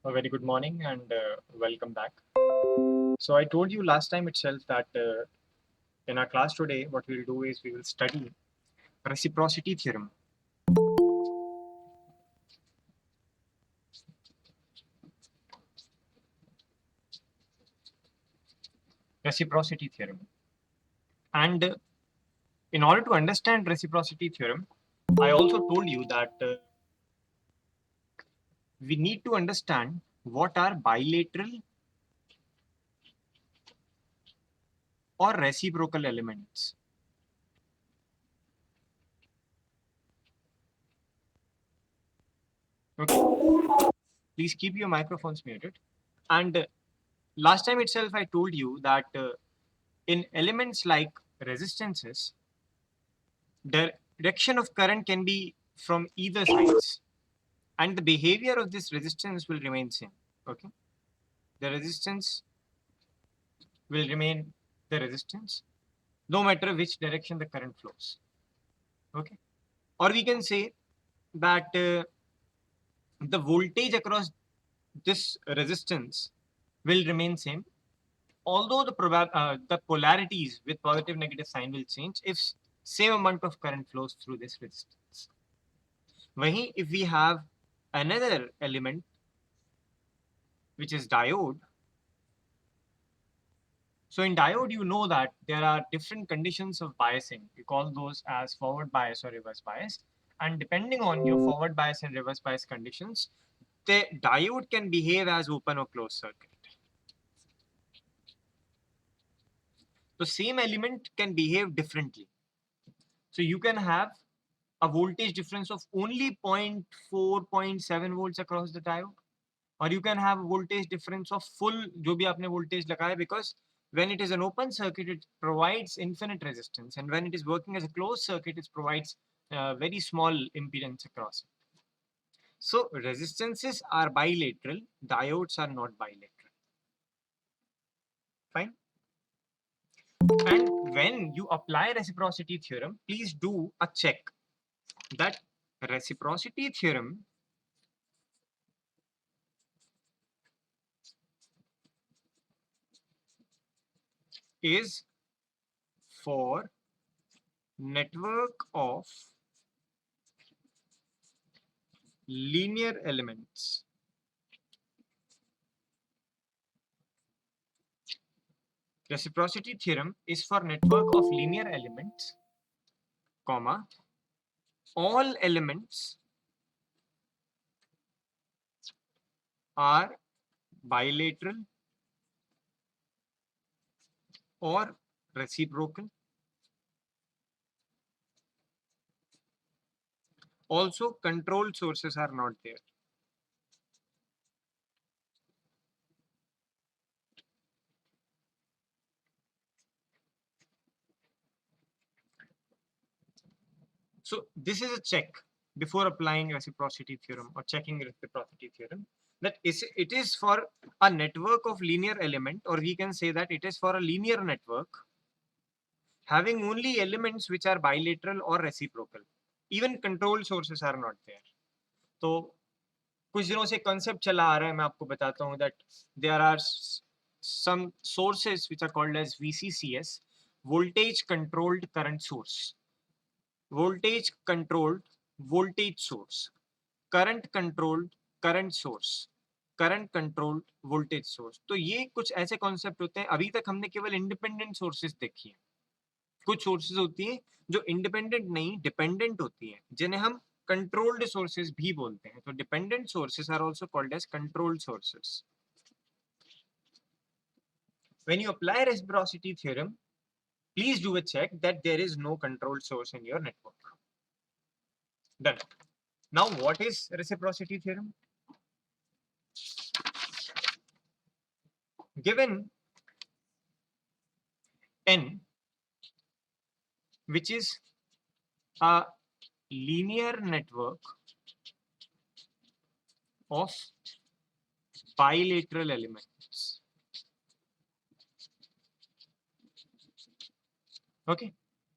A very good morning and welcome back. So I told you last time itself that in our class today, what we'll do is we will study reciprocity theorem. Reciprocity theorem. And in order to understand reciprocity theorem, I also told you that we need to understand what are bilateral or reciprocal elements. Okay, please keep your microphones muted. And last time itself, I told you that in elements like resistances, the direction of current can be from either sides, and the behavior of this resistance will remain same. Okay, the resistance will remain the resistance no matter which direction the current flows. Okay, or we can say that the voltage across this resistance will remain same, although the polarities with positive negative sign will change if same amount of current flows through this resistance. Wahi, if we have another element which is diode, so in diode you know that there are different conditions of biasing. We call those as forward bias or reverse bias, and depending on your forward bias and reverse bias conditions, the diode can behave as open or closed circuit. The same element can behave differently. So you can have a voltage difference of only 0.4, 0.7 volts across the diode, or you can have a voltage difference of full जो भी आपने voltage लगाया, because when it is an open circuit it provides infinite resistance, and when it is working as a closed circuit it provides very small impedance across it. So resistances are bilateral, diodes are not bilateral. Fine. And when you apply reciprocity theorem, please do a check that reciprocity theorem is for network of linear elements. Reciprocity theorem is for network of linear elements, comma, all elements are bilateral or reciprocal. Also, controlled sources are not there. So this is a check before applying reciprocity theorem or checking reciprocity theorem, that it is for a network of linear element, or we can say that it is for a linear network having only elements which are bilateral or reciprocal. Even control sources are not there. तो कुछ दिनों से concept चला आ रहा है, मैं आपको बताता हूँ that there are some sources which are called as VCCS, voltage controlled current source, voltage controlled voltage source, current controlled current source, current controlled voltage source. तो ये कुछ ऐसे कॉन्सेप्ट होते हैं. अभी तक हमने केवल इंडिपेंडेंट सोर्सेज देखी है. कुछ सोर्सेज होती हैं जो इंडिपेंडेंट नहीं डिपेंडेंट होती हैं, जिन्हें हम कंट्रोल्ड सोर्सेज भी बोलते हैं. तो dependent sources are also called as controlled sources. When you apply reciprocity theorem, please do a check that there is no controlled source in your network. Done. Now, what is reciprocity theorem? Given n, which is a linear network of bilateral elements. Okay,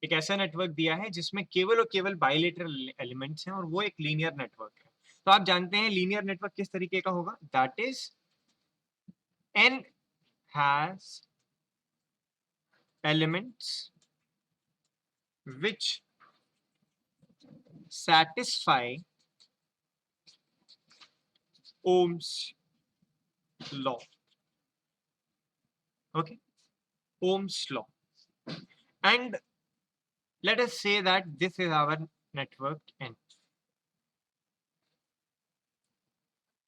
एक ऐसा network दिया है जिसमें केवल और केवल bilateral elements हैं और वो एक लीनियर नेटवर्क है. तो आप जानते हैं लीनियर नेटवर्क किस तरीके का होगा, that is n has elements which satisfy Ohm's law. Okay, Ohm's law. And let us say that this is our network n.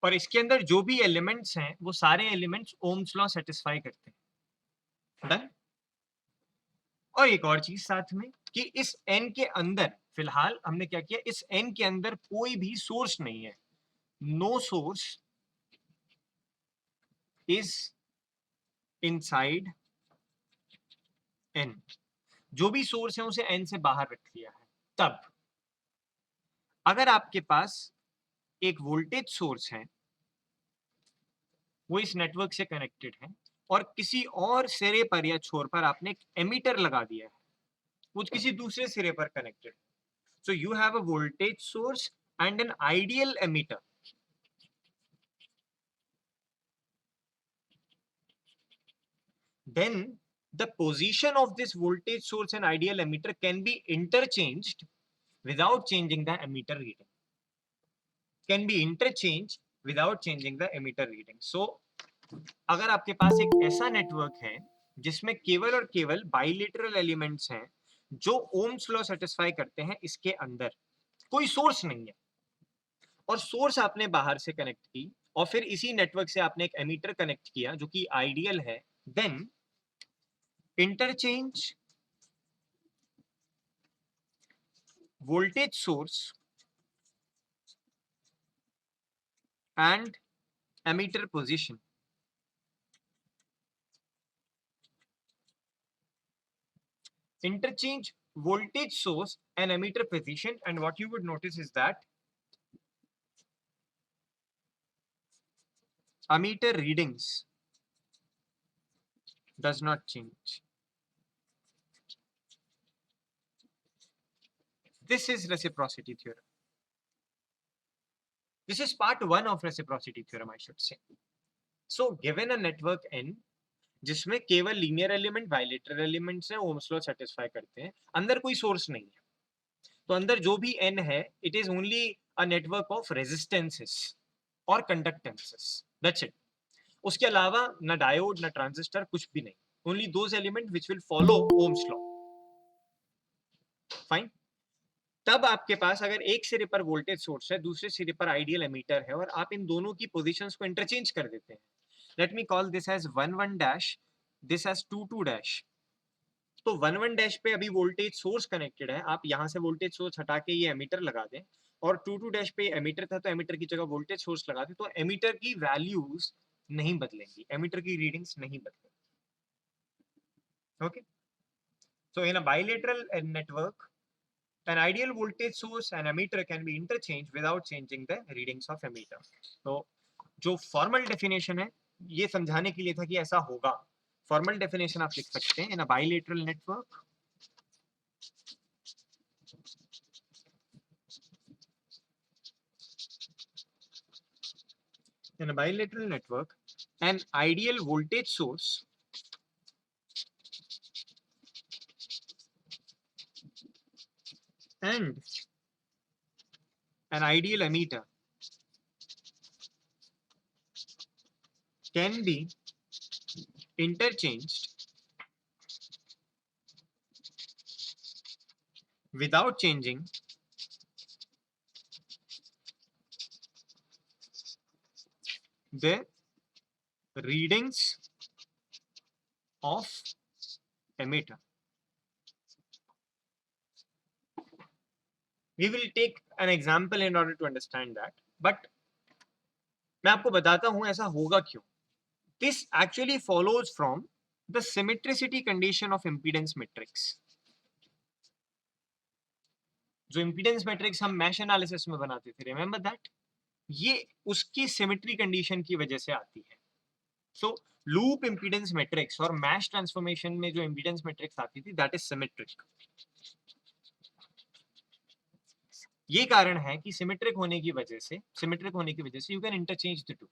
और इसके अंदर जो भी एलिमेंट्स हैं वो सारे एलिमेंट्स ओम्स लॉ सेटिस्फाई करते हैं। डन। और एक और चीज साथ में कि इस n के अंदर फिलहाल हमने क्या किया, इस n के अंदर कोई भी सोर्स नहीं है, no source is inside n। जो भी सोर्स है उसे n से बाहर रख दिया है। तब अगर आपके पास एक वोल्टेज सोर्स है, वो इस नेटवर्क से कनेक्टेड है, और किसी और सिरे पर या छोर पर आपने एक एमीटर लगा दिया है, वो किसी दूसरे सिरे पर connected. So you have a voltage source and an ideal ammeter. Then the position of this voltage source and ideal emitter can be interchanged without changing the emitter reading. Can be interchanged without changing the emitter reading. So अगर आपके पास एक ऐसा network है जिसमें केवल और केवल bilateral elements हैं जो ओम्स लॉ सेटिस्फाई करते हैं, इसके अंदर कोई सोर्स नहीं है, और सोर्स आपने बाहर से कनेक्ट की, और फिर इसी नेटवर्क से आपने एक एमीटर कनेक्ट किया जो कि आइडियल है, then interchange voltage source and emitter position. Interchange voltage source and emitter position, and what you would notice is that emitter readings does not change. This is reciprocity theorem. This is part 1 of reciprocity theorem, I should say. So given a network n जिसमें केवल linear element bilateral elements हैं, Ohm's law satisfy करते हैं, अंदर कोई source नहीं है, तो अंदर जो भी n है it is only a network of resistances और कंडक्टेंसेस, दैट्स इट। उसके अलावा ना डायोड ना ट्रांजिस्टर, कुछ भी नहीं, only those element which will follow Ohm's law. Fine. तब आपके पास अगर एक सिरे पर वोल्टेज सोर्स है, दूसरे सिरे पर आइडियल एमीटर है, और आप इन दोनों की पोजीशंस को इंटरचेंज कर देते हैं, let me call this as 1 1 dash, this as 2 2 dash. तो 1 1 डैश पे अभी वोल्टेज सोर्स कनेक्टेड है, आप यहां से वोल्टेज सोर्स हटा के ये एमीटर लगा दें, और 2 2 डैश पे एमीटर था तो एमीटर की जगह वोल्टेज सोर्स लगा दें, तो एमीटर की वैल्यूज नहीं बदलेंगी, एमीटर की रीडिंग्स नहीं बदलेंगी। Okay, so in a bilateral network an ideal voltage source and emitter can be interchanged without changing the readings of emitter. तो जो फॉर्मल डेफिनेशन है ये समझाने के लिए था कि ऐसा होगा। फॉर्मल डेफिनेशन आप लिख सकते हैं, in a bilateral network an ideal voltage source and an ideal emitter can be interchanged without changing the readings of emitter. We will take an example in order to understand that, but मैं आपको बताता हूं ऐसा होगा क्यों। This actually follows from the symmetricity condition of impedance matrix. जो impedance matrix हम mesh analysis में बनाते थे, remember that? ये उसकी symmetry condition की वजह से आती है। So loop impedance matrix और mesh transformation में जो impedance matrix आती थी, that is symmetric. ये कारण है कि सिमेट्रिक होने की वजह से you can interchange the two.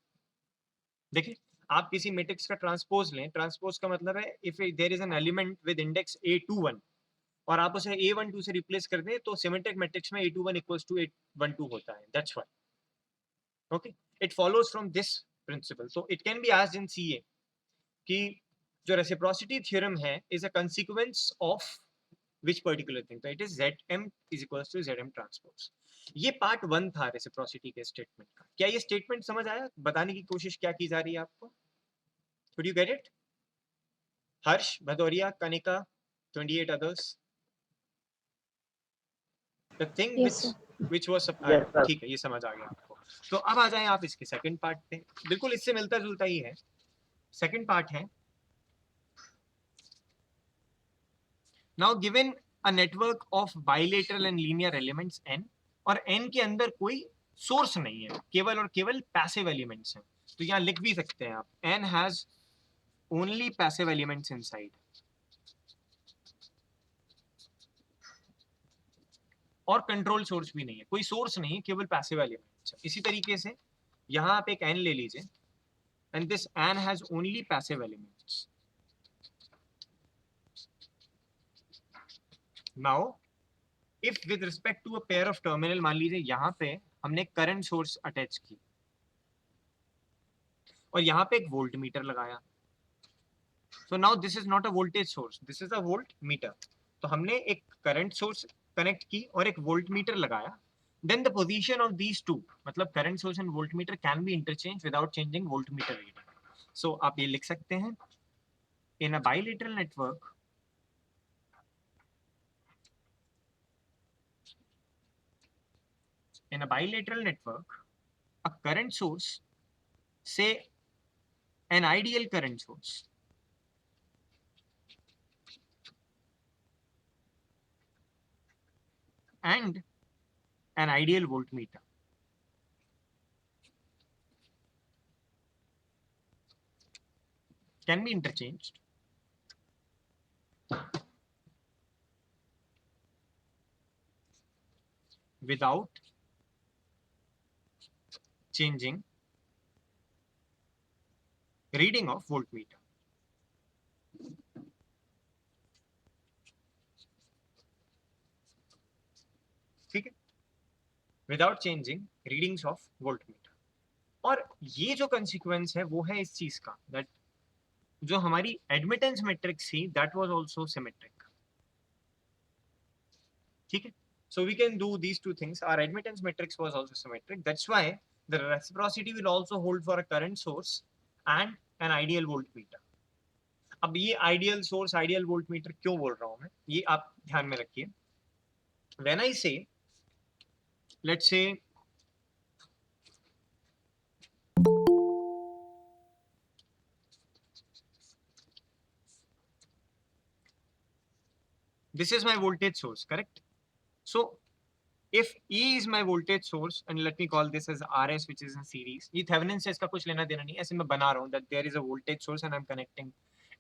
देखिए, आप किसी मैट्रिक्स का ट्रांसपोज लें, ट्रांसपोज का मतलब है if there is an element with index A21 और आप उसे A12 से रिप्लेस कर दें तो सिमेट्रिक मैट्रिक्स में A21 इक्वल्स टू A12 होता है, that's why. Okay, it follows from this principle. So it can be asked in CA कि जो रेसिप्रोसिटी थ्योरम है is a consequence of which particular thing, तो it is Zm is equals to Zm transpose। ये part 1 था reciprocity के statement का। क्या ये स्टेटमेंट समझ आया? बताने की कोशिश क्या की जा रही है आपको? Could you get it? Harsh, Bhadauria, Kanika, 28 others, the thing Yes, sir. which was Yes, sir. ठीक है, ये समझ आ गया आपको। तो अब आ जाएं आप इसके सेकंड पार्ट पे, बिल्कुल इससे मिलता जुलता ही है। सेकंड पार्ट है, now given a network of bilateral and linear elements n और n के अंदर कोई सोर्स नहीं है, केवल और केवल पैसिव एलिमेंट्स हैं। तो यहाँ लिख भी सकते हैं आप, n has only passive elements inside, और कंट्रोल सोर्स भी नहीं है, कोई सोर्स नहीं है, केवल पैसिव एलिमेंट्स। इसी तरीके से यहाँ आप एक n ले लीजिए, and this n has only passive elements. Now if with respect to a pair of terminal, मान लीजिए यहाँ पे हमने करंट सोर्स अटैच की और यहाँ पे एक वोल्ट मीटर लगाया, so now this is not a voltage source, this is a voltmeter। तो हमने एक करंट सोर्स कनेक्ट की और एक वोल्टमीटर लगाया, then the position of these two, मतलब current source and voltmeter can be interchanged without changing voltmeter reading। so आप ये लिख सकते हैं, in a bilateral network a current source, say an ideal current source, and an ideal voltmeter can be interchanged without changing reading of voltmeter। ठीक है, without changing readings of voltmeter. और ये जो कंसिक्वेंस है वो है इस चीज का, दैट जो हमारी एडमिटेंस मैट्रिक्स थी दैट वाज आल्सो सिमेट्रिक। ठीक है, so we can do these two things, our admittance matrix was also symmetric, that's why the reciprocity will also hold for a current source and an ideal voltmeter। अब ये ideal source ideal voltmeter क्यों बोल रहा हूं मैं, ये आप ध्यान में रखिए। व्हेन आई से, let's say this is my voltage source, correct? So if E is my voltage source and let me call this as RS which is in series, ये थेवेनिन से इसका कुछ लेना देना नहीं, ऐसे मैं बना रहा हूँ that there is a voltage source and I'm connecting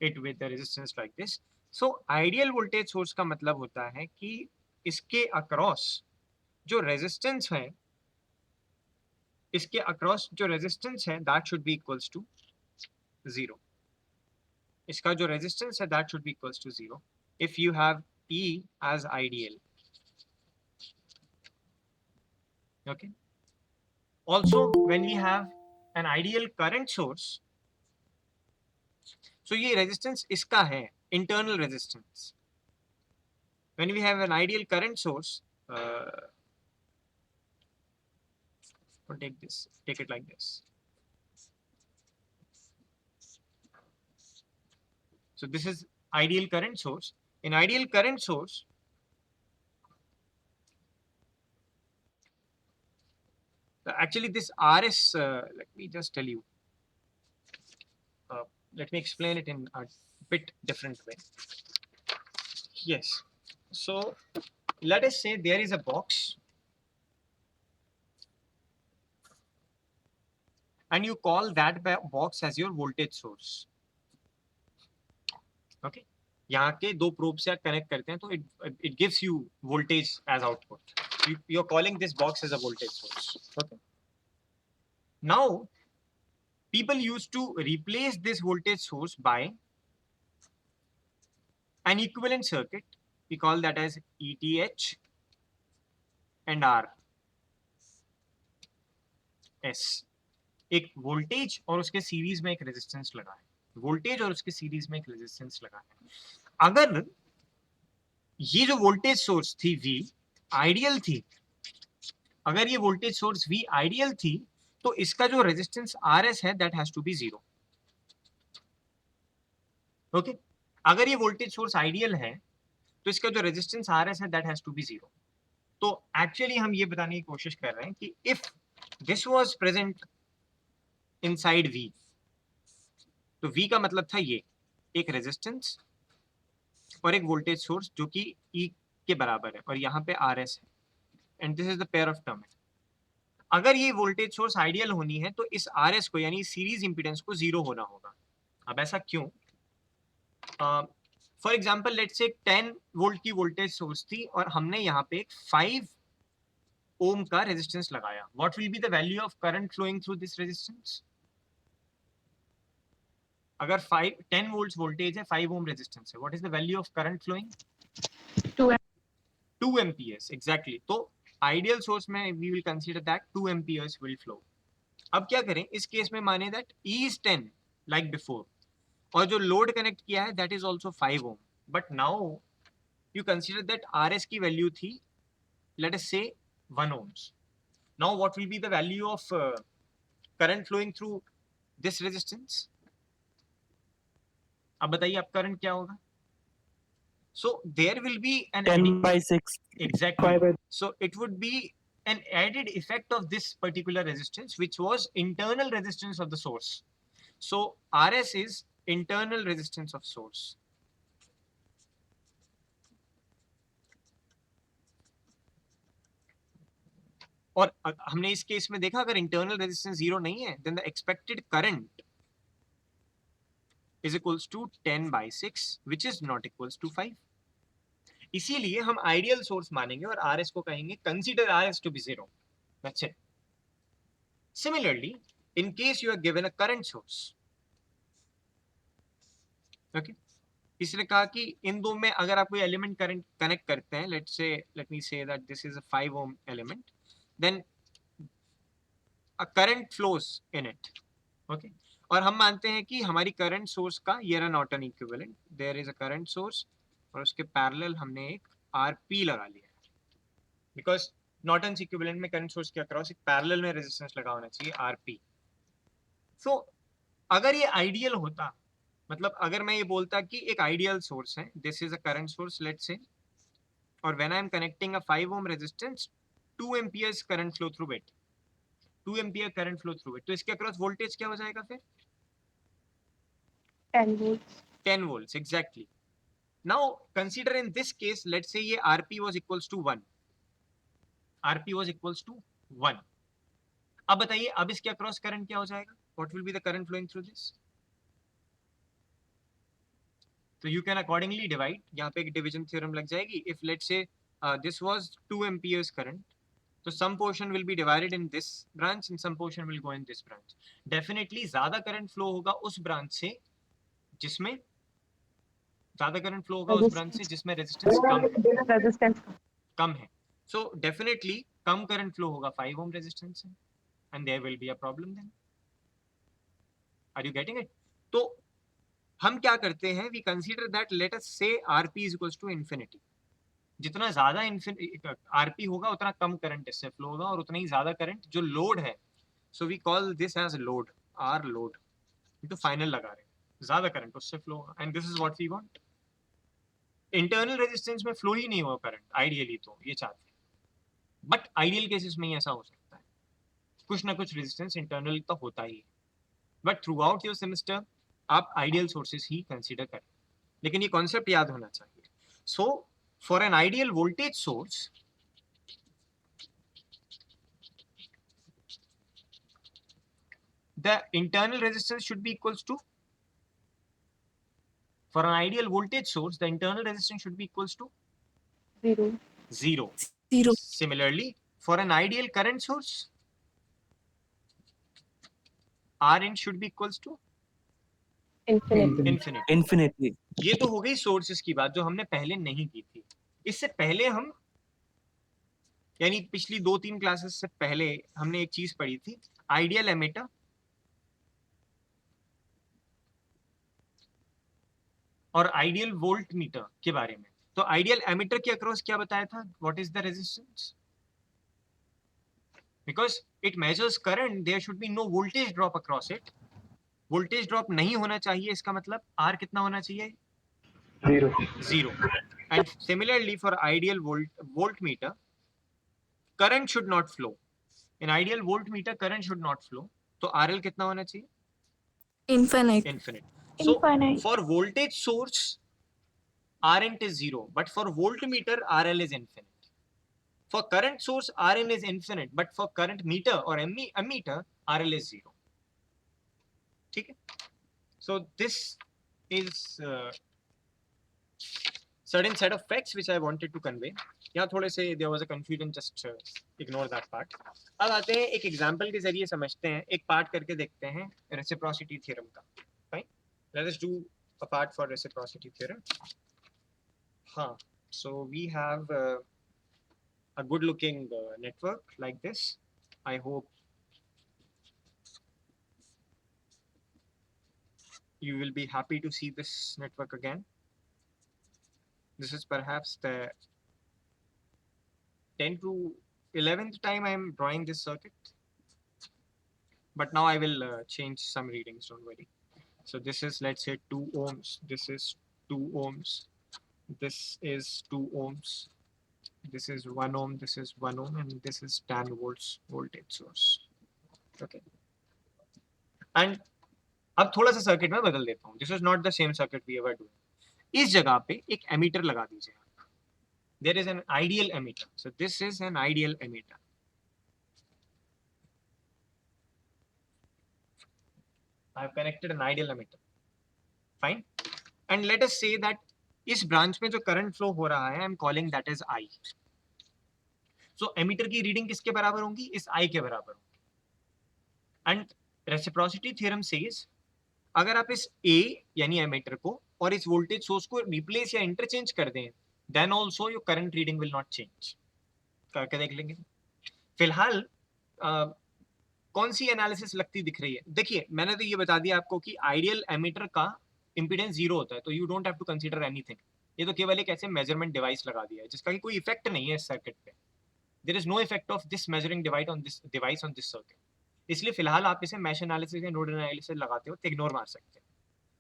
it with the resistance like this। so ideal voltage source का मतलब होता है कि इसके across जो resistance है, इसके across जो resistance है that should be equals to 0। इसका जो resistance है that should be equals to 0 if you have E as ideal। okay, also when we have an ideal current source, so ये resistance इसका है internal resistance। when we have an ideal current source, take it like this, so this is ideal current source। in ideal current source, actually this RS, let me just tell you, let me explain it in a bit different way। yes, so let us say there is a box and you call that box as your voltage source। okay, यहाँ के दो probe से आप connect करते हैं तो it gives you voltage as output। you're calling this box as a voltage source. Okay. Now people used to replace this voltage source by an equivalent circuit. We call that as ETH and RS. एक voltage और उसके series में एक resistance लगा है, voltage और उसके series में एक रेजिस्टेंस लगा है. अगर ये जो वोल्टेज सोर्स थी V आइडियल थी, अगर ये वोल्टेज सोर्स V आइडियल थी, तो इसका जो रेजिस्टेंस RS है that has to be 0. Okay. अगर ये वोल्टेज सोर्स आइडियल है तो इसका जो रेजिस्टेंस RS है दैट हैज टू बी 0. तो एक्चुअली हम ये बताने की कोशिश कर रहे हैं कि if this was present inside V, तो V का मतलब था ये एक रेजिस्टेंस और एक वोल्टेज सोर्स जो कि E के बराबर है और यहाँ पे RS है, and this is the pair of term. अगर ये वोल्टेज सोर्स आइडियल होनी है तो इस RS को यानी सीरीज इंपीडेंस को 0 होना होगा. अब ऐसा क्यों? For example let's say 10 volt की वोल्टेज सोर्स थी और हमने यहाँ पे 5 ओम का रेजिस्टेंस लगाया. What will be the value of current flowing through this resistance? अगर 10 वोल्ट्स वोल्टेज है, 5 ओम रेजिस्टेंस है, what is the value of current flowing? 2 amperes. Exactly. तो आइडियल सोर्स में we will consider that 2 amperes will flow. अब क्या करें इस case में? माने that E is 10 like before और जो लोड कनेक्ट किया है that is also 5 Om, but now you consider that RS की वैल्यू थी let us say 1 ohms. Now what will be the value of current flowing through this resistance? अब बताइए अब current क्या होगा? So there will be an 10/6. exactly. So it would be an added effect of this particular resistance, which was internal resistance of the source. So RS is internal resistance of source. और हमने इस case में देखा अगर internal resistance 0 नहीं है then the expected current is equals to 10/6 which is not equals to 5. इसीलिए हम आइडियल सोर्स मानेंगे और RS को कहेंगे consider RS to be 0. That's it. Similarly, in case you are given a current source, okay, इसने कहा कि इन दो में अगर आप कोई एलिमेंट करंट कनेक्ट करते हैं, let me say that this is a 5 ohm element, then a current flows in it. Okay, और हम मानते हैं कि हमारी करंट सोर्स का ये रहा Norton equivalent. There is a current source और उसके पैरेलल हमने एक RP लगा लिया है, बिकॉज नॉर्टन इक्विवेलेंट में करंट सोर्स के अक्रॉस एक पैरेलल में रेजिस्टेंस लगा होना चाहिए RP. सो अगर ये आइडियल होता, मतलब अगर मैं ये बोलता कि एक आइडियल सोर्स है, this is a current source let's say, और when I am connecting a 5 ohm resistance, 2 amperes current flow through it, 2 ampere current flow through it, तो इसके अक्रॉस वोल्टेज क्या हो जाएगा फिर? 10 volts. 10 volts exactly. Now consider in this case let's say ये RP was equals to 1, RP was equals to 1. अब बताइए अब इसके अक्रॉस करंट क्या हो जाएगा? What will be the current flowing through this? So you can accordingly divide. यहाँ पे एक डिवीजन थ्योरम लग जाएगी. If let's say this was 2 amperes current, so some portion will be divided in this branch and some portion will go in this branch. Definitely ज्यादा current flow होगा उस branch से जिसमें ज्यादा करंट फ्लो होगा, उस ब्रांच से जिसमें रेजिस्टेंस कम है. So definitely कम करंट फ्लो होगा 5 ohm रेजिस्टेंस से, and there will be a problem then. Are you getting it? तो हम क्या करते हैं? We consider that let us say RP is equals to infinity. जितना ज्यादा RP होगा उतना कम करंट इससे फ्लो होगा और उतना ही ज्यादा करंट जो लोड है. So we call this as load, R load. तो फाइनल लगा रहे हैं, ज्यादा करंट उससे फ्लो होगा, and this is what we want. Internal resistance में फ्लो ही नहीं होगा करंट आइडियली, तो ये चाहते हैं, बट आइडियल केसेस में ही ऐसा हो सकता है, कुछ ना कुछ रेजिस्टेंस इंटरनल तो होता ही है. But through out your semester आप आइडियल सोर्सेस ही कंसीडर करें, लेकिन ये कॉन्सेप्ट याद होना चाहिए. So for an ideal voltage source, the internal resistance should be equals to, for an ideal voltage source the internal resistance should be equals to 0. 0. 0. Similarly, for an ideal current source, R in should be equals to infinity. Infinitely. ये तो हो गई sources की बात जो हमने पहले नहीं की थी. इससे पहले हम यानी पिछली 2-3 क्लासेस से पहले हमने एक चीज पढ़ी थी, आइडियल एमिटर और आइडियल वोल्ट मीटर के बारे में. तो आइडियल एमिटर के अक्रॉस क्या बताया था, what is the resistance, because it measures current, there should be no voltage drop across it. Voltage drop नहीं होना चाहिए, इसका मतलब आर कितना होना चाहिए, 0. And similarly for ideal voltmeter, current should not flow. In ideal voltmeter, current should not flow. तो RL कितना होना चाहिए, Infinite. infinite. So Infinite. for voltage source, Rint is 0, but for voltmeter, RL is infinite. For current source, Rn is infinite, but for current meter or ammeter, RL is 0. ठीक है. So this is certain set of facts which I wanted to convey. यहाँ थोड़े से there was a confusion, just ignore that part. अब आते हैं एक example के जरिए समझते हैं, एक पार्ट करके देखते हैं रेसिप्रोसिटी थ्योरम का. Fine, let us do a part for reciprocity theorem. हाँ, so we have a good looking network like this. I hope you will be happy to see this network again. This is perhaps the 10 to 11th time I am drawing this circuit, but now I will change some readings, don't worry. So this is, let's say, 2 ohms, this is 2 ohms, this is 2 ohms, this is 1 ohm, this is 1 ohm, and this is 10 volts voltage source. Okay, and अब थोड़ा सा circuit में बदल देता हूँ. This is not the same circuit we ever do. इस जगह पे एक एमीटर लगा दीजिए. There is an ideal emitter. So this is an ideal emitter. I have connected an ideal emitter. Fine. And let us say that इस branch में जो current flow हो रहा है, I am calling that is I. So ammeter की reading किसके बराबर होंगी, इस आई के बराबर होंगी. एंड रेसिप्रोसिटी थ्योरम सेज अगर आप इस ए यानी एमीटर को और इस वोल्टेज सोर्स को रिप्लेस या इंटरचेंज कर दें, then also your current reading will not change. करके देख लेंगे. फिलहाल कौन सी एनालिसिस लगती दिख रही है. देखिए मैंने तो ये बता दिया आपको कि आइडियल एमीटर का इंपीडेंस 0 होता है, तो you don't have to consider anything. ये तो केवल एक ऐसे मेजरमेंट डिवाइस लगा दिया है जिसका कि कोई इफेक्ट नहीं है इस सर्किट पे. There is no effect of this measuring device on this circuit. इसलिए फिलहाल आप इसे मैश एनालिसिस या नोड एनालिसिस लगाते हो तो इग्नोर मार सकते हैं.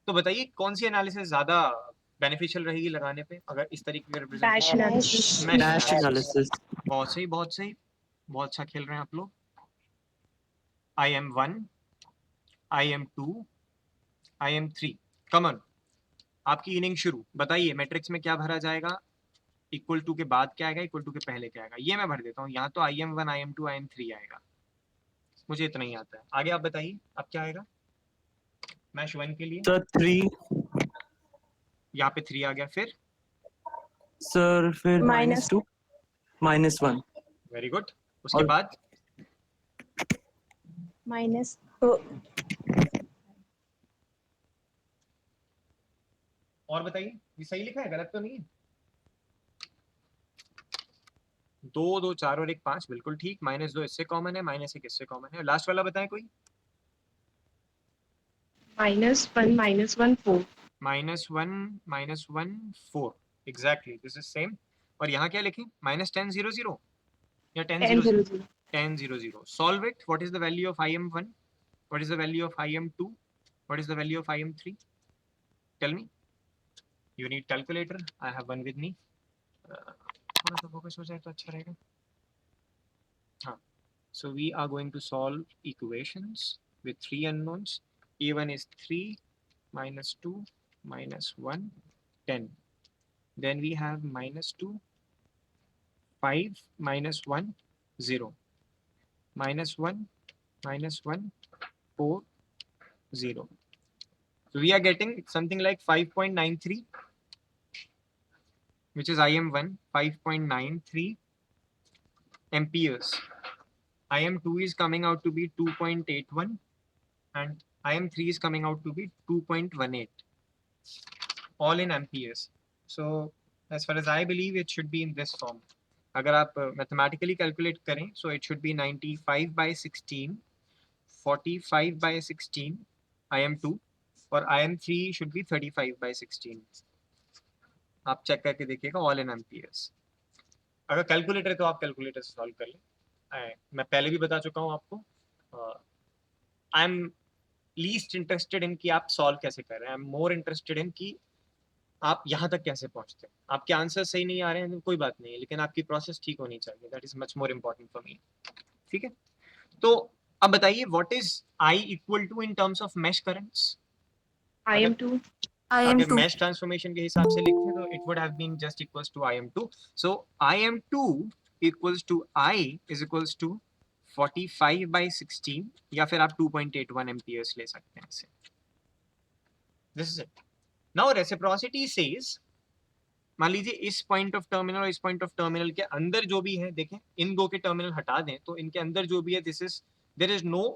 तो बताइए कौन सी एनालिसिस ज्यादा बेनिफिशियल रहेगी लगाने पे, अगर इस तरीके का रिप्रेजेंटेशन. Dash analysis. बहुत सही, बहुत सही, बहुत अच्छा खेल रहे हैं आप लोग. IM1, IM2, IM3, कमन. आपकी इनिंग शुरू. बताइए मैट्रिक्स में क्या भरा जाएगा, इक्वल टू के बाद क्या आएगा, इक्वल टू के पहले क्या आएगा. ये मैं भर देता हूँ. यहाँ तो IM1, IM2, IM3 आएगा. मुझे इतना ही आता है. आगे आप बताइए अब क्या आएगा मैश 1 के लिए. Sir, 3. यहाँ पे 3 आ गया. फिर Sir, फिर -2, -1. Very good. उसके और- बाद Minus. और बताइए, ये सही लिखा है, गलत तो नहीं है. 2, 2, 4 और 1, 5, बिल्कुल ठीक. -2 इससे कॉमन है, -1 इससे कॉमन है. लास्ट वाला बताएं कोई. -1, -1, 4. -1, -1, 4. Exactly, this is same. और यहाँ क्या लिखें, -10, 0, 0 या 10, 0, 0. 10, 0, 0. Solve it. What is the value of IM1? What is the value of IM2? What is the value of IM3? Tell me. You need calculator. I have one with me. थोड़ा सा focus हो जाए तो अच्छा रहेगा. हाँ. So we are going to solve equations with 3 unknowns. A1 is 3, -2, -1, 10. Then we have -2, 5, -1, 0. -1, -1, 4, 0. So we are getting something like 5.93, which is IM1, 5.93 amperes, IM2 is coming out to be 2.81 and IM3 is coming out to be 2.18, all in amperes. So as far as I believe, it should be in this form. अगर आप mathematically calculate करें, so it should be 95 by 16, 45 by 16 IM2 और IM3 should be 35 by 16. आप check करके देखिएगा, all in amperes. अगर calculator है तो आप कैलकुलेटर से सॉल्व कर लें. मैं पहले भी बता चुका हूँ आपको. I am least interested in कि आप सॉल्व कैसे कर रहे हैं. I am more interested in कि आप यहाँ तक कैसे पहुँचते हैं. आपके आंसर सही नहीं आ रहे हैं तो कोई बात नहीं है, लेकिन आपकी प्रोसेस ठीक होनी चाहिए. That is much more important for me. ठीक है, तो अब बताइए what is I equal to in terms of mesh currents. IM2. अगर मैश ट्रांसफॉर्मेशन के हिसाब से लिखे तो it would have been just equals to IM2. So IM2 equals to I is equals to 45 by 16 या फिर आप 2.81 एम्पियर्स ले सकते हैं इसे. This is it. Now reciprocity says, मान लीजिए इस पॉइंट ऑफ टर्मिनल और इस पॉइंट ऑफ टर्मिनल के अंदर जो भी है, देखें इन दो के टर्मिनल हटा दें तो इनके अंदर जो भी है, this is, there is no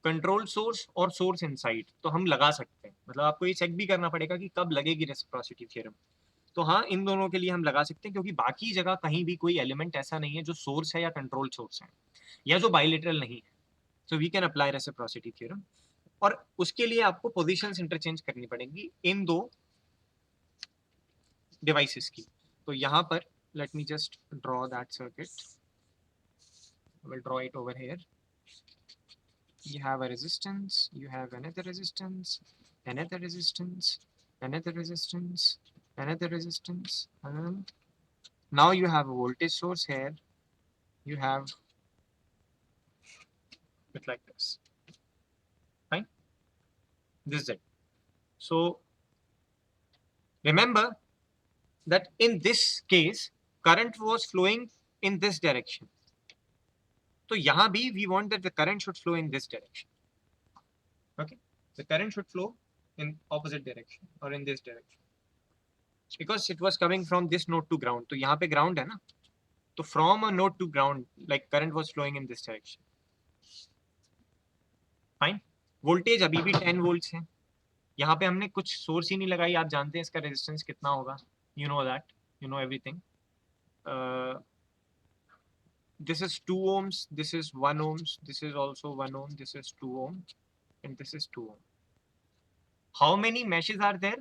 control source और सोर्स इनसाइड. तो हम लगा सकते हैं, मतलब आपको ये चेक भी करना पड़ेगा कि कब लगेगी रेसिप्रोसिटी थ्योरम. तो हाँ, इन दोनों के लिए हम लगा सकते हैं क्योंकि बाकी जगह कहीं भी कोई एलिमेंट ऐसा नहीं है जो सोर्स है या कंट्रोल सोर्स है या जो बाइलेटरल नहीं है. So we can apply reciprocity theorem. और उसके लिए आपको पोजीशंस इंटरचेंज करनी पड़ेंगी इन दो डिवाइसेस की. तो यहाँ पर let me just draw that circuit. I will draw it over here. You have a resistance, you have another resistance, another resistance, another resistance, another resistance, and now you have a voltage source here. You have it like this. Fine. This is it. So remember that in this case current was flowing in this direction. तो यहाँ भी we want that the current should flow in this direction. Okay, the current should flow in opposite direction or in this direction because it was coming from this node to ground. तो यहाँ पे ground है ना, तो from a node to ground like current was flowing in this direction. Fine. Voltage अभी भी 10 volts है. यहाँ पे हमने कुछ सोर्स ही नहीं लगाई. आप जानते हैं इसका रेजिस्टेंस कितना होगा. You know that, you know everything. This is 2 ohms, this is 1 ohms, this is also 1 ohm, this is 2 ohm, and this is 2 ohm. How many meshes are there?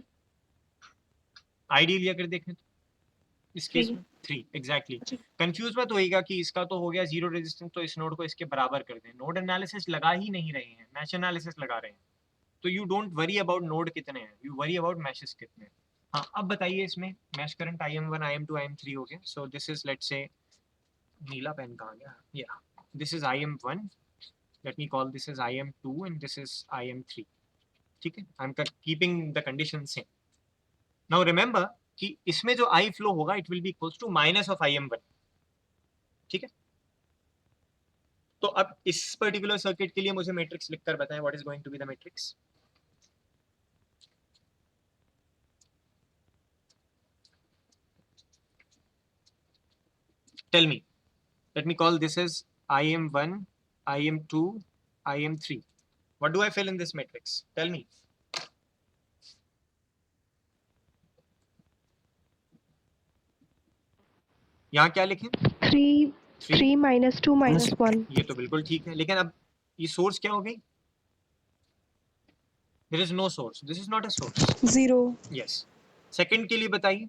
Ideally अगर देखें तो इस केस में 3 exactly. Confuse मत होइएगा कि इसका तो हो गया जीरो रेजिस्टेंस तो इस नोड को इसके बराबर कर दें. नोड एनालिसिस लगा ही नहीं रहे हैं, मैश एनालिसिस लगा रहे हैं. तो you don't worry about node कितने हैं, यू वरी अबाउट मैशेस कितने हैं. हाँ, अब बताइए इसमें mesh current IM1, IM2, IM3 हो गया. So this is, let's say, Neela pen कहाँ गया? या this is IM1, let me call this is IM2 and this is IM3. ठीक है, I am keeping the condition same. Now remember कि इसमें जो I फ्लो होगा it will be equals to minus of IM1. ठीक है, तो अब इस पर्टिकुलर सर्किट के लिए मुझे मैट्रिक्स लिखकर बताएं what is going to be the matrix. Tell me. Let me call this as IM1, IM2, IM3. What do I fill in this matrix? Tell me. यहाँ क्या लिखें? 3 minus 2 minus 1. ये तो बिल्कुल ठीक है, लेकिन अब ये सोर्स क्या हो गई? There is no source. This is not a source. 0. Yes. Second के लिए बताइए.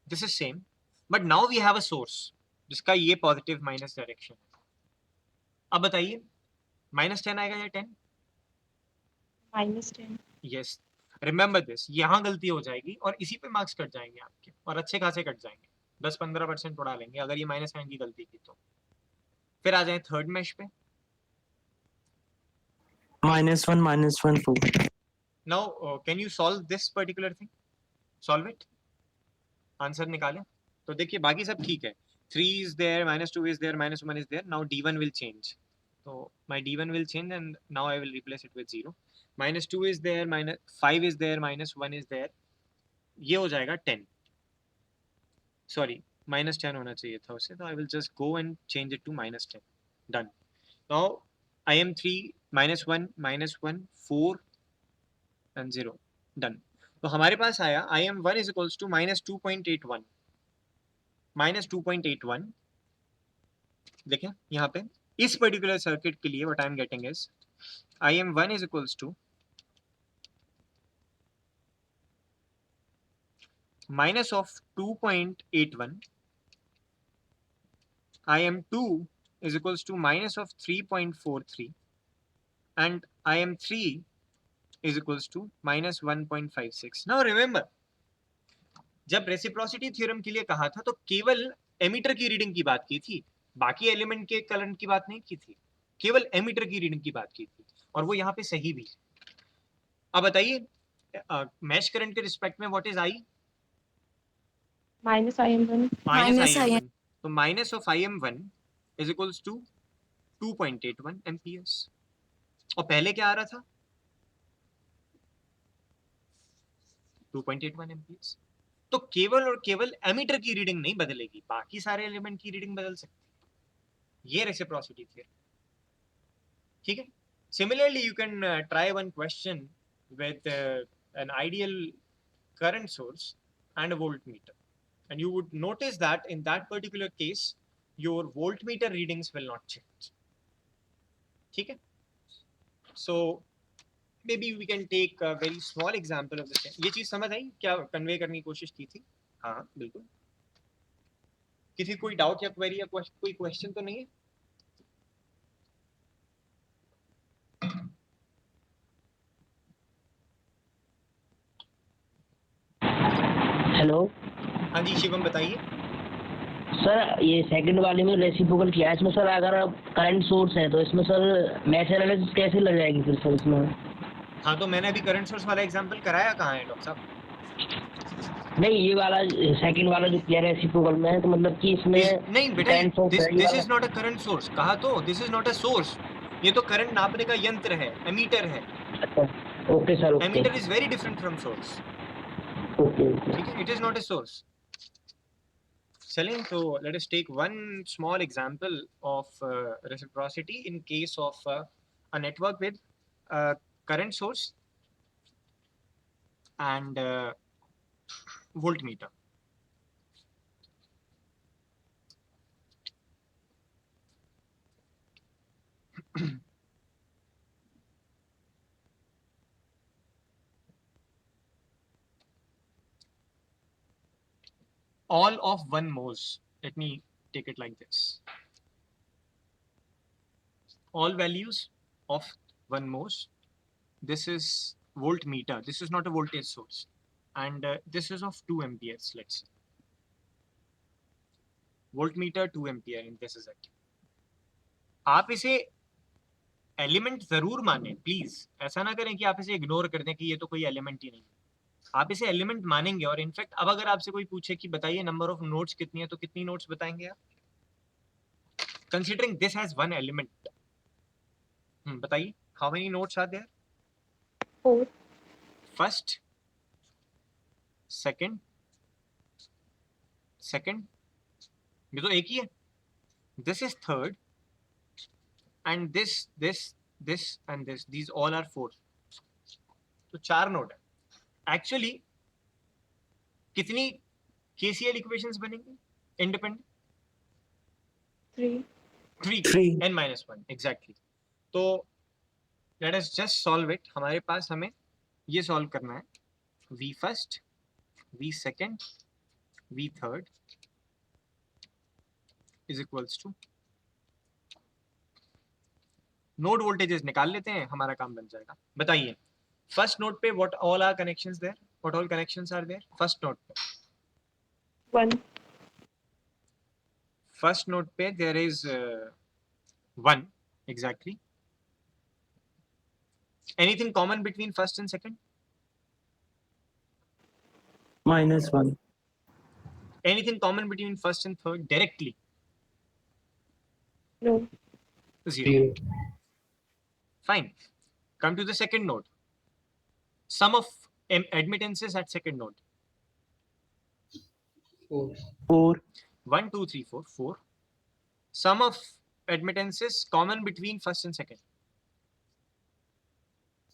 This is same, but now we have a source जिसका ये पॉजिटिव माइनस डायरेक्शन है. अब बताइए -10 आएगा या 10? -10. Yes, remember this. यहाँ गलती हो जाएगी और इसी पे मार्क्स कट जाएंगे आपके, और अच्छे खासे कट जाएंगे. 10-15% उड़ा लेंगे अगर ये -9 की गलती की तो. फिर आ जाए थर्ड मैश पे. -1, 4. Now can you solve this particular thing? Solve it, answer निकालें. तो देखिए बाकी सब ठीक है. 3 is there, -2 is there, -1 is there. Now D1 will change. So my D1 will change and now I will replace it with 0. -2 is there, -5 is there, -1 is there. ये हो जाएगा 10. सॉरी -10 होना चाहिए था उसे, तो I will just go and change it to -10. Done. Now IM3 -1 -1 4 and 0. Done. तो हमारे पास आया IM1 is equals to -2.81. -2.81. देखें यहाँ पे इस पर्टिकुलर सर्किट के लिए what I am getting is IM1 is equals to minus of 2.81. IM2 is equals to minus of 3.43 and IM3 is equals to minus 1.56. Now remember, जब reciprocity theorem के लिए कहा था तो केवल एमीटर की रीडिंग की बात की थी, बाकी एलिमेंट के करंट की बात नहीं की थी, केवल एमीटर की रीडिंग की बात की थी, और वो यहाँ पे सही भी. अब बताइए मैश करंट के रिस्पेक्ट में what is I? Minus IM1. Minus IM1. तो minus of IM1 is equals to 2.81 amperes. और पहले क्या आ रहा था? 2.81 एम्पियर्स. तो केवल और केवल एमीटर की रीडिंग नहीं बदलेगी, बाकी सारे एलिमेंट की रीडिंग बदल सकती है. ये रेसिप्रोसिटी थ्योरम. ठीक है. Similarly, you can try one question with an ideal current source and a voltmeter, and you would notice that in that particular case, your voltmeter readings will not change. ठीक है. So maybe we can take a very small example of the same. ये चीज समझ आई क्या convey करने की कोशिश की थी? हाँ बिल्कुल. किसी कोई डाउट या क्वेरी या कोई क्वेश्चन तो नहीं है? हेलो हाँ जी शिवम बताइए. सर, ये सेकंड वाले में रेसिप्रोकल किया है इसमें सर. अगर करंट सोर्स है तो इसमें सर मैश एनालिसिस कैसे लग जाएगी फिर सर इसमें? हाँ तो मैंने अभी करंट सोर्स वाला एग्जांपल कराया कहाँ है डॉक्टर साहब? नहीं, ये वाला सेकंड वाला जो किया रेसिप्रोकल में है तो मतलब कि इसमें नहीं बेटा, करंट सोर्स है ये दिस वाला? Is not a current source. कहा तो this is not a source. ये तो करंट नापने का यंत्र है, एमीटर है. अच्छा, okay sir, okay ammeter is very different from source. Okay. ठीक है, it is not a source. चलें तो let us take one small example of reciprocity in case of a network with current source and voltmeter. All of 1 mhos. Let me take it like this. All values of 1 mhos. This is voltmeter. This is not a voltage source. And this is of 2 amperes, let's say. Voltmeter 2 ampere and this is it. आप इसे element जरूर माने please. ऐसा ना करें कि आप इसे इग्नोर कर दें कि ये तो कोई एलिमेंट ही नहीं. आप इसे एलिमेंट मानेंगे. और इनफैक्ट अब अगर आपसे कोई पूछे कि बताइए नंबर ऑफ नोड्स कितनी है, तो कितनी नोड्स बताएंगे आप? Considering this has 1 element. बताइए how many nodes are there? 4. First, second, second, ये तो एक ही है. This is third and this and this, these all are 4. तो 4 नोड है. एक्चुअली कितनी KCL इक्वेशंस बनेंगी इंडिपेंडेंट? 3. 3 Three. n-1 exactly. तो let us just solve it. हमारे पास हमें ये सॉल्व करना है. V first, V second, V third is equals to node voltages निकाल लेते हैं, हमारा काम बन जाएगा. बताइए फर्स्ट नोड पे what all are connections there? What all connections are there first node पे? 1. फर्स्ट नोड पे there is 1 exactly. Anything common between first and second? -1. Anything common between first and third directly? No. 0. Fine. Come to the second node. Sum of admittances at second node. 4. 4. 1 2 3 4 4. Sum of admittances common between first and second.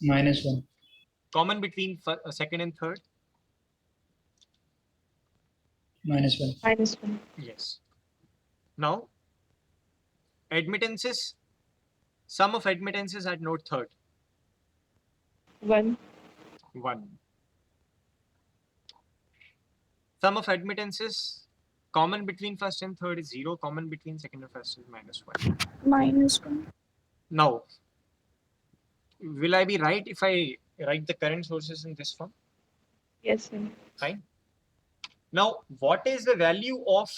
-1. Common between second and third. -1. -1. Yes. Now admittances, sum of admittances at node third. 1. 1. Sum of admittances common between first and third is 0. Common between second and first is -1. -1. Now, will I be right if I write the current sources in this form? Yes, sir. Fine. Now, what is the value of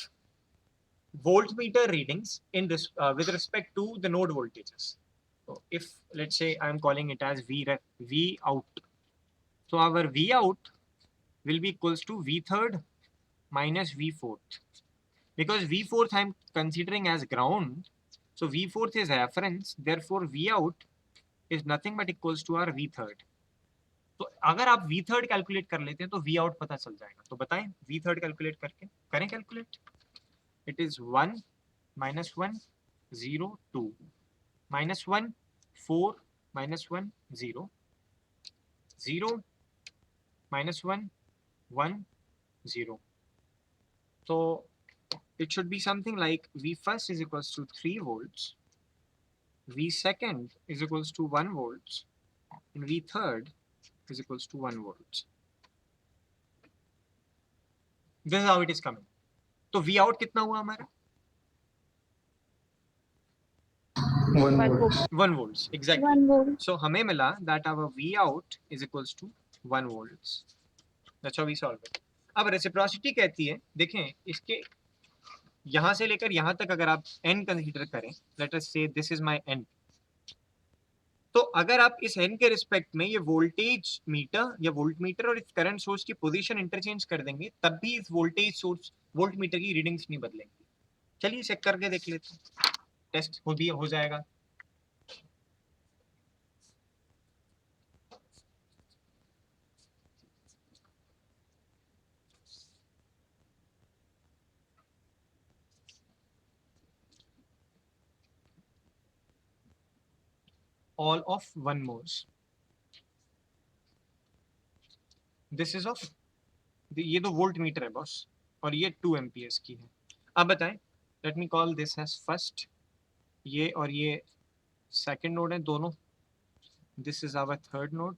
voltmeter readings in this with respect to the node voltages? So if let's say I'm calling it as V out. So our V out will be equals to V third minus V fourth. Because V fourth I'm considering as ground. So V fourth is reference. Therefore V out is nothing but equals to our V third. तो अगर आप V third calculate कर लेते हैं तो V out पता चल जाएगा. तो बताएं V third कैलकुलेट करके करें calculate. It is 1 -1 0 2 -1 4 -1 0 0 -1 1 0. So it should be something like V first is equals to 3 volts, V second is equals to 1 volts, and V third is equals to 1 volts. This is how it is coming. तो V out कितना हुआ हमारा? 1 1 volt. 1 volts, exactly. 1 volt. So हमें मिला that our V out is equals to 1 volts. That's how we solve it. अब reciprocity कहती है, देखें इसके यहां से लेकर यहां तक अगर आप n कंसीडर करें, लेट अस से दिस इज माय n, तो अगर आप इस n के रिस्पेक्ट में ये वोल्टेज मीटर या वोल्ट मीटर और इस करंट सोर्स की पोजीशन इंटरचेंज कर देंगे, तब भी इस वोल्टेज सोर्स वोल्ट मीटर की रीडिंग्स नहीं बदलेंगी. चलिए चेक करके देख लेते हैं, टेस्ट हो जाएगा. all of 1 moles. This is of ये तो वोल्ट मीटर है बॉस और ये 2 एम्पियर्स की है. अब बताएं, let me call this as first, ये और ये सेकंड नोड है दोनों. This is our third node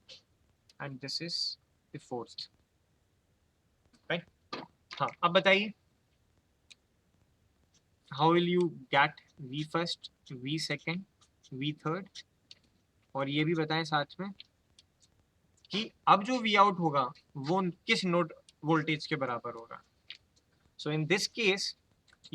and this is the fourth. Right. हाँ, अब बताइए how will you get V first, V second, V third, और ये भी बताएं साथ में कि अब जो V आउट होगा वो किस नोड वोल्टेज के बराबर होगा. So in this case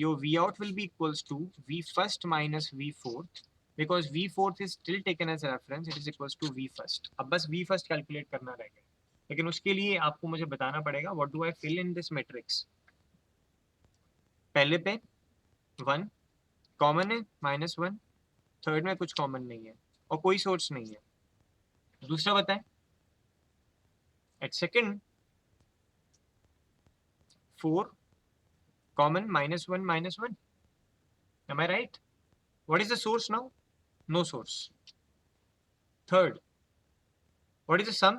your V out will be equals to V first minus V fourth, because V fourth is still taken as a reference, it is equals to V first. अब बस V first calculate करना रहेगा, लेकिन उसके लिए आपको मुझे बताना पड़ेगा what do I fill in this matrix. पहले पे 1 कॉमन है, -1, थर्ड में कुछ कॉमन नहीं है और कोई सोर्स नहीं है. दूसरा बताएं, at second 4 common, -1 -1. Am I right? What is the source now? No source. Third, what is the sum?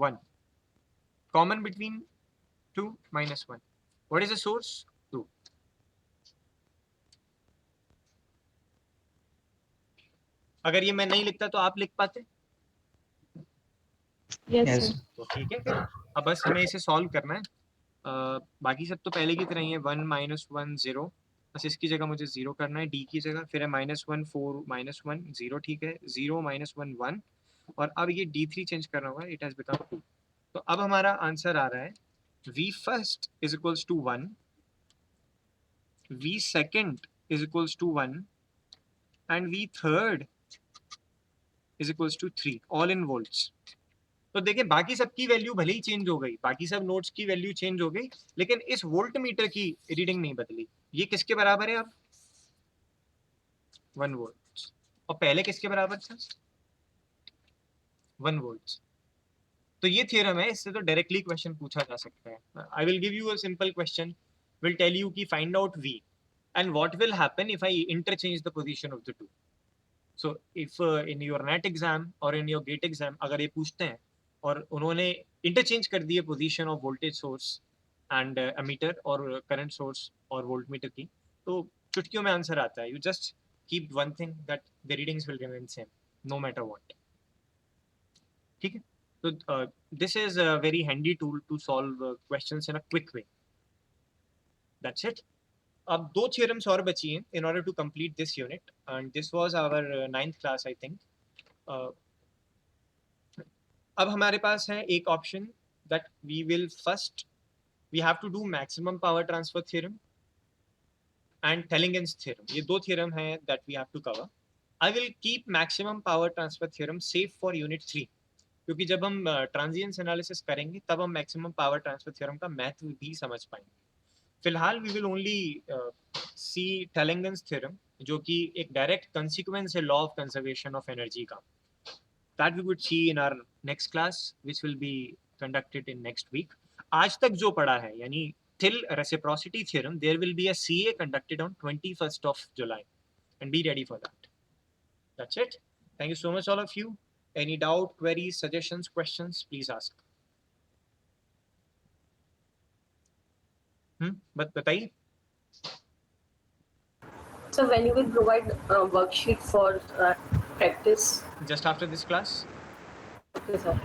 1. Common between 2 -1. What is the source? 2. अगर ये मैं नहीं लिखता तो आप लिख पाते? Yes, Yes. sir. तो ठीक है फिर. अब बस हमें इसे सॉल्व करना है. बाकी सब तो पहले की तरह ही है. 1 -1 0, बस इसकी जगह मुझे 0 करना है, d की जगह. फिर है -1 4 -1 0, ठीक है. 0 -1 1, और अब ये d3 चेंज करना होगा, इट हैज बिकम 2. तो अब हमारा आंसर आ रहा है V first is equals to 1, V second is equals to 1, and V third is equals to 3, all in volts. तो देखिए बाकी सब की वैल्यू भले ही चेंज हो गई, बाकी सब नोड्स की वैल्यू चेंज हो गई, लेकिन इस वोल्ट मीटर की रीडिंग नहीं बदली. ये किसके बराबर है अब? 1 वोल्ट. और पहले किसके बराबर था? 1 वोल्ट. तो ये थ्योरम है, इससे तो डायरेक्टली क्वेश्चन पूछा जा सकता है. I will give you a simple question, will tell you कि find out v and what will happen if I interchange the position of the two. So if in your NET exam or in your GATE exam अगर ये पूछते हैं और उन्होंने interchange कर दिए position of voltage source and ammeter और current source और voltmeter की, तो चुटकियों में आंसर आता है. You just keep one thing, that the readings will remain same no matter what. ठीक है? So this is a very handy tool to solve questions in a quick way. That's it. अब दो theorems और बची हैं in order to complete this unit, and this was our 9th class I think. अब हमारे पास है एक option that we have to do maximum power transfer theorem and Thellingen's theorem. ये दो थ्योरम हैं that we have to cover. I will keep maximum power transfer theorem safe for unit 3, क्योंकि जब हम ट्रांजिएंस एनालिसिस करेंगे तब हम मैक्सिमम पावर ट्रांसफर थ्योरम का महत्व भी समझ पाएंगे. फिलहाल we will only see Thellingen's theorem, जो कि एक डायरेक्ट कंसीक्वेंस है law of conservation of energy का. That we would see in our next class which will be conducted in next week. आज तक जो पढ़ा है, यानी till reciprocity theorem, there will be a CA conducted on 21st of July, and be ready for that. That's it. Thank you so much all of you. Any doubt, queries, suggestions, questions, please ask. But बताइए. So when you will provide a worksheet for practice? Just after this class. Okay, sir.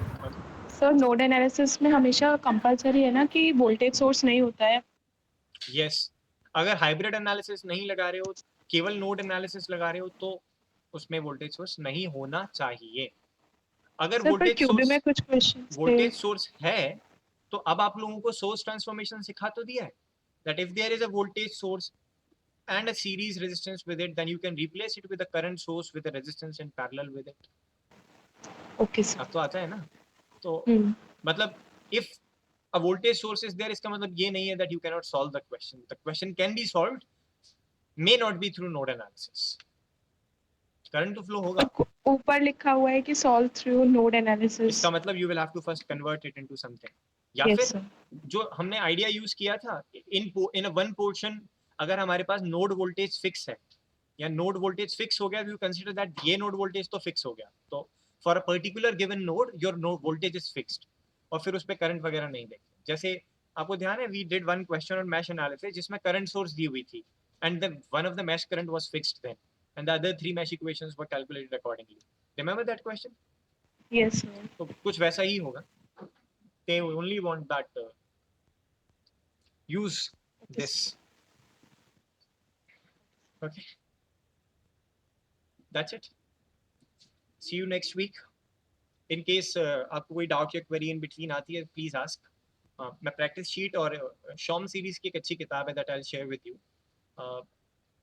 Sir node analysis में हमेशा compulsory है ना कि voltage source नहीं होता है. Yes. अगर हाइब्रिड एनालिसिस नहीं लगा रहे हो, केवल नोड एनालिसिस लगा रहे हो, तो उसमें वोल्टेज सोर्स नहीं होना चाहिए. अगर सर पर क्यूबी में कुछ क्वेश्चंस थे. वोल्टेज सोर्स है तो अब आप लोगों को सोर्स ट्रांसफॉर्मेशन सिखा तो दिया है, that if there is a voltage source and a series resistance with it, then you can replace it with a current source with a resistance in parallel with it. Okay sir. अब तो आता है ना. तो मतलब if a voltage source is there, इसका मतलब ये नहीं है that you cannot solve the question. The question can be solved, may not be through node analysis. Current तो फ्लो होगा. ऊपर लिखा हुआ है कि सॉल्व थ्रू नोड एनालिसिस. इसका मतलब you will have to first convert it into something. या फिर जो हमने आइडिया यूज किया था in a one portion, अगर हमारे पास नोड वोल्टेज फिक्स है या नोड वोल्टेज फिक्स हो गया, you consider that ये नोड वोल्टेज तो फिक्स हो गया, तो for a particular given node your node voltage is fixed, और फिर उस पे करंट वगैरह नहीं देखते. जैसे आपको ध्यान है, we did one question on mesh analysis जिसमें करंट सोर्स दी हुई थी, and then one of the mesh current was fixed then, and the other three mesh equations were calculated accordingly. Remember that question? Yes sir. तो कुछ वैसा ही होगा. They only want that use this. Okay, that's it. See you next week. In case आपको कोई doubt या query in between आती है, please ask. मैं प्रैक्टिस शीट और शॉम सीरीज की एक अच्छी किताब है that I will share with you.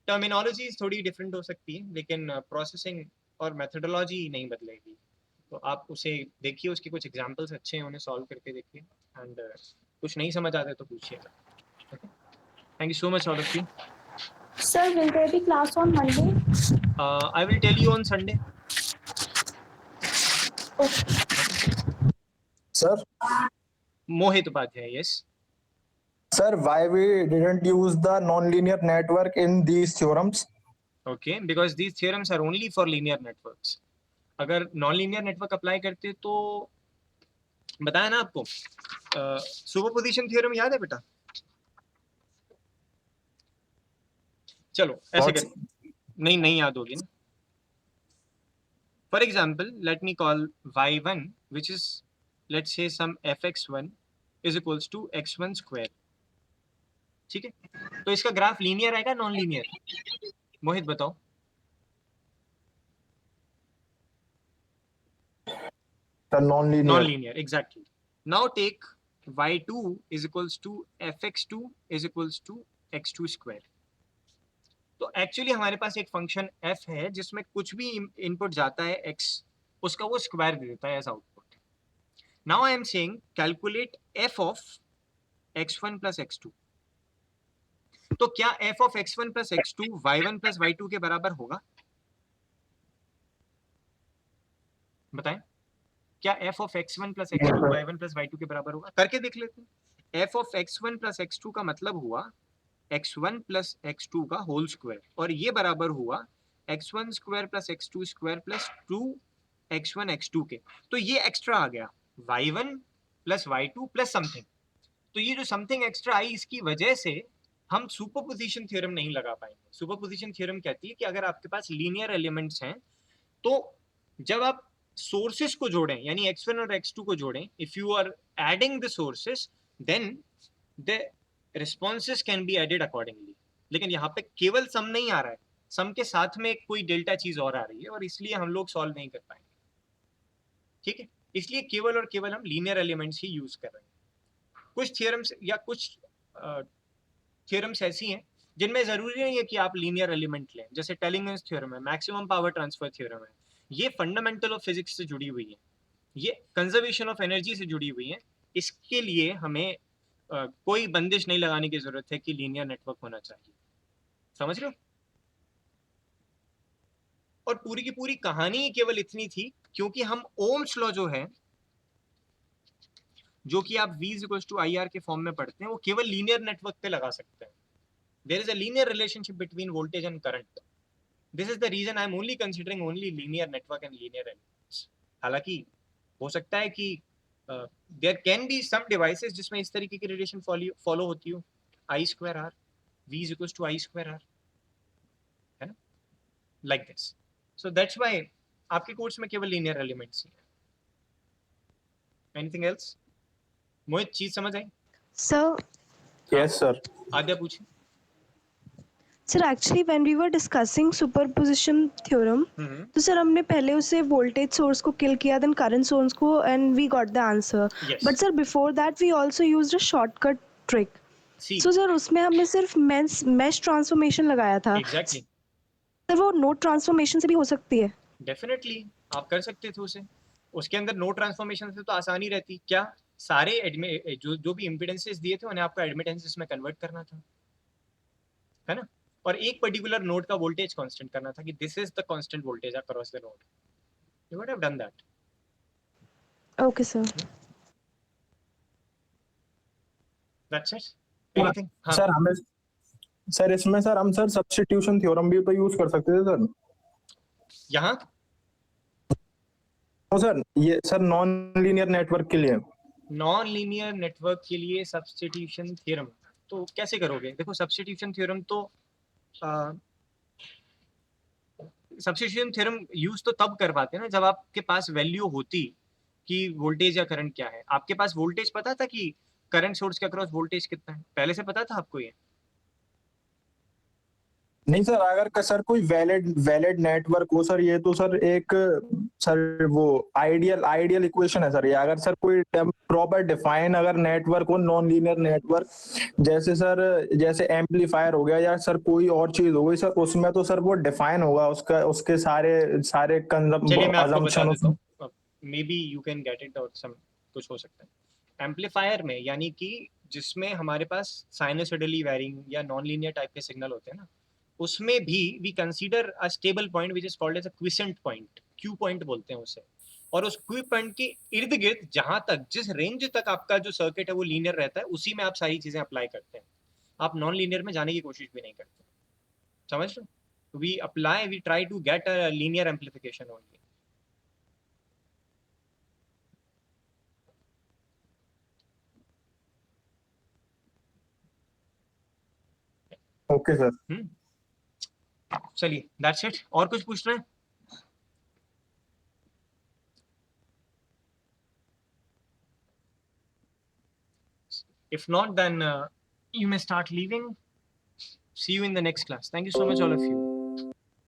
Terminology थोड़ी डिफरेंट हो सकती है, लेकिन प्रोसेसिंग और मेथोडोलॉजी नहीं बदलेगी. तो आप उसे देखिए, उसके कुछ एग्जांपल्स अच्छे हैं, उन्हें सॉल्व करके देखिए, एंड कुछ नहीं समझ आता है तो पूछिएगा. Thank you so much all of you. Sir, will there be class on Monday? I will tell you on Sunday. Sir, Mohit Upadhyay, yes. sir, why we didn't use the nonlinear network in these theorems? Okay, because these theorems are only for linear networks. अगर non-linear network apply करते तो बताया ना आपको. Superposition theorem याद है बेटा? चलो ऐसे कर, नहीं याद होगी ना. For example let me call y1 which is let's say some fx1 is equals to x1 square. ठीक है, तो इसका ग्राफ लीनियर आएगा नॉन लीनियर? मोहित बताओ. The nonlinear. Non-linear, exactly. Now take y2 is equals to fx2 is equals to x2 square. तो actually हमारे पास एक function f है जिसमें कुछ भी इनपुट जाता है x, उसका वो स्क्वायर दे देता है as output. Now I am saying calculate f of x1 plus x2. तो क्या f of x1 plus x2 y1 plus y2 के बराबर होगा? बताएं, क्या f of x1 plus x2 y1 plus y2 के बराबर होगा? करके देख लेते हैं। f of x1 plus x2 का मतलब हुआ x1 plus x2 का होल स्क्वायर, और ये बराबर हुआ x1 square plus x2 square plus 2x1 x2 के। तो ये एक्स्ट्रा आ गया y1 plus y2 plus something. तो ये जो समथिंग एक्स्ट्रा आई, इसकी वजह से हम सुपरपोजिशन थ्योरम नहीं लगा पाएंगे। सुपरपोजिशन थ्योरम कहती है कि अगर आपके पास लीनियर एलिमेंट्स हैं तो जब आप सोर्सेस को जोड़ें, यानी x1 और x2 को जोड़ें, if you are adding the sources then the responses can be added accordingly. लेकिन यहाँ पे केवल सम नहीं आ रहा है, सम के साथ में कोई डेल्टा चीज और आ रही है, और इसलिए हम लोग सॉल्व नहीं कर पाएंगे। ठीक है, इसलिए केवल और केवल हम लीनियर एलिमेंट्स ही यूज कर रहे हैं। कुछ थ्योरम्स या कुछ थ्योरम्स ऐसी हैं जिनमें जरूरी नहीं है कि आप लीनियर एलिमेंट लें, जैसे टेलिंगन्स थ्योरम है, मैक्सिमम पावर ट्रांसफर थ्योरम है, ये फंडामेंटल ऑफ फिजिक्स से जुड़ी हुई है, ये कंजर्वेशन ऑफ एनर्जी से जुड़ी हुई है। इसके लिए हमें कोई बंदिश नहीं लगाने की जरूरत है कि लीनियर नेटवर्क होना चाहिए। समझ रहे हो? और पूरी की पूरी कहानी केवल इतनी थी क्योंकि हम ओम्स लॉ जो है, जो कि आप V = IR के फॉर्म में पढ़ते हैं, वो केवल लीनियर नेटवर्क पे लगा सकते हैं। There is a linear relationship between voltage and current. This is the reason I am only considering only linear network and linear elements. हालांकि हो सकता है कि there can be some devices जिसमें इस तरीके की रिलेशन फॉलो होती हो, I²R, V = I²R, है ना, like this. So that's why आपके कोर्स में केवल लीनियर एलिमेंट्स ही हैं। Anything else? मोहित, चीज समझ आई? Sir Yes, sir. आद्या पूछे। Sir actually when we were discussing superposition theorem, तो सर हमने पहले उसे वोल्टेज सोर्स को किल किया, देन करंट सोर्स को, and we got the answer. Yes. But sir before that we also used a shortcut trick. See, so sir उसमें हमने सिर्फ मेश ट्रांसफॉर्मेशन लगाया था। एग्जैक्टली, सर वो नोड ट्रांसफॉर्मेशन से भी हो सकती है? डेफिनेटली आप कर सकते थे उसे। उसके अंदर नो ट्रांसफॉर्मेशन से तो आसानी रहती। क्या सारे जो भी इम्पीडेंसेस दिए थे उन्हें आपको एडमिटेंसेस में कन्वर्ट करना था, है ना, और एक पर्टिकुलर नोड का वोल्टेज कांस्टेंट करना था कि this is the constant voltage across the node. You would have done that. Okay sir. That's it. Anything? Sir हमें सर इसमें सर हम सर सब्स्टिट्यूशन थ्योरम भी तो यूज कर सकते थे सर। यहाँ तो सर ये सर नॉन लीनियर नेटवर्क के लिए। नॉन लीनियर नेटवर्क के लिए सब्स्टिट्यूशन थ्योरम तो कैसे करोगे? देखो, सब्स्टिट्यूशन थ्योरम तो सब्स्टिट्यूशन थ्योरम यूज तो तब कर पाते हैं ना जब आपके पास वैल्यू होती कि वोल्टेज या करंट क्या है। आपके पास वोल्टेज पता था कि करंट सोर्स के अक्रॉस वोल्टेज कितना है, पहले से पता था आपको ये? नहीं सर, अगर का सर कोई वैलिड नेटवर्क हो सर, ये तो सर एक सर वो आइडियल इक्वेशन है सर। ये अगर सर कोई प्रॉपर डिफाइन अगर नेटवर्क हो, नॉन लीनियर नेटवर्क, जैसे एम्पलीफायर हो गया या सर कोई और चीज हो गई सर, उसमें तो सर वो डिफाइन होगा उसके सारे चलिए मैं आपको बता देता कंजम्पशन। हूँ, may be you can get it, और सम कुछ हो सकता है। एम्पलीफायर में, यानी कि जिसमें हमारे पास साइनसोइडली वैरिंग या नॉन लीनियर टाइप के सिग्नल होते हैं ना, उसमें भी we consider a stable point which is called as a quiescent point, Q point बोलते हैं उसे। और उस क्यू पॉइंट के इर्द गिर्द जहां तक, जिस रेंज तक आपका जो सर्किट है वो लीनियर रहता है, उसी में आप सारी चीजें अप्लाई करते हैं। आप नॉन लीनियर में जाने की कोशिश भी नहीं करते। समझ लो? We apply, we try to get a linear amplification only. Okay sir. चलिए, दैट्स इट। और कुछ पूछ रहे हैं? If not, then you may start leaving. See you in the next class. Thank you so much, all of you.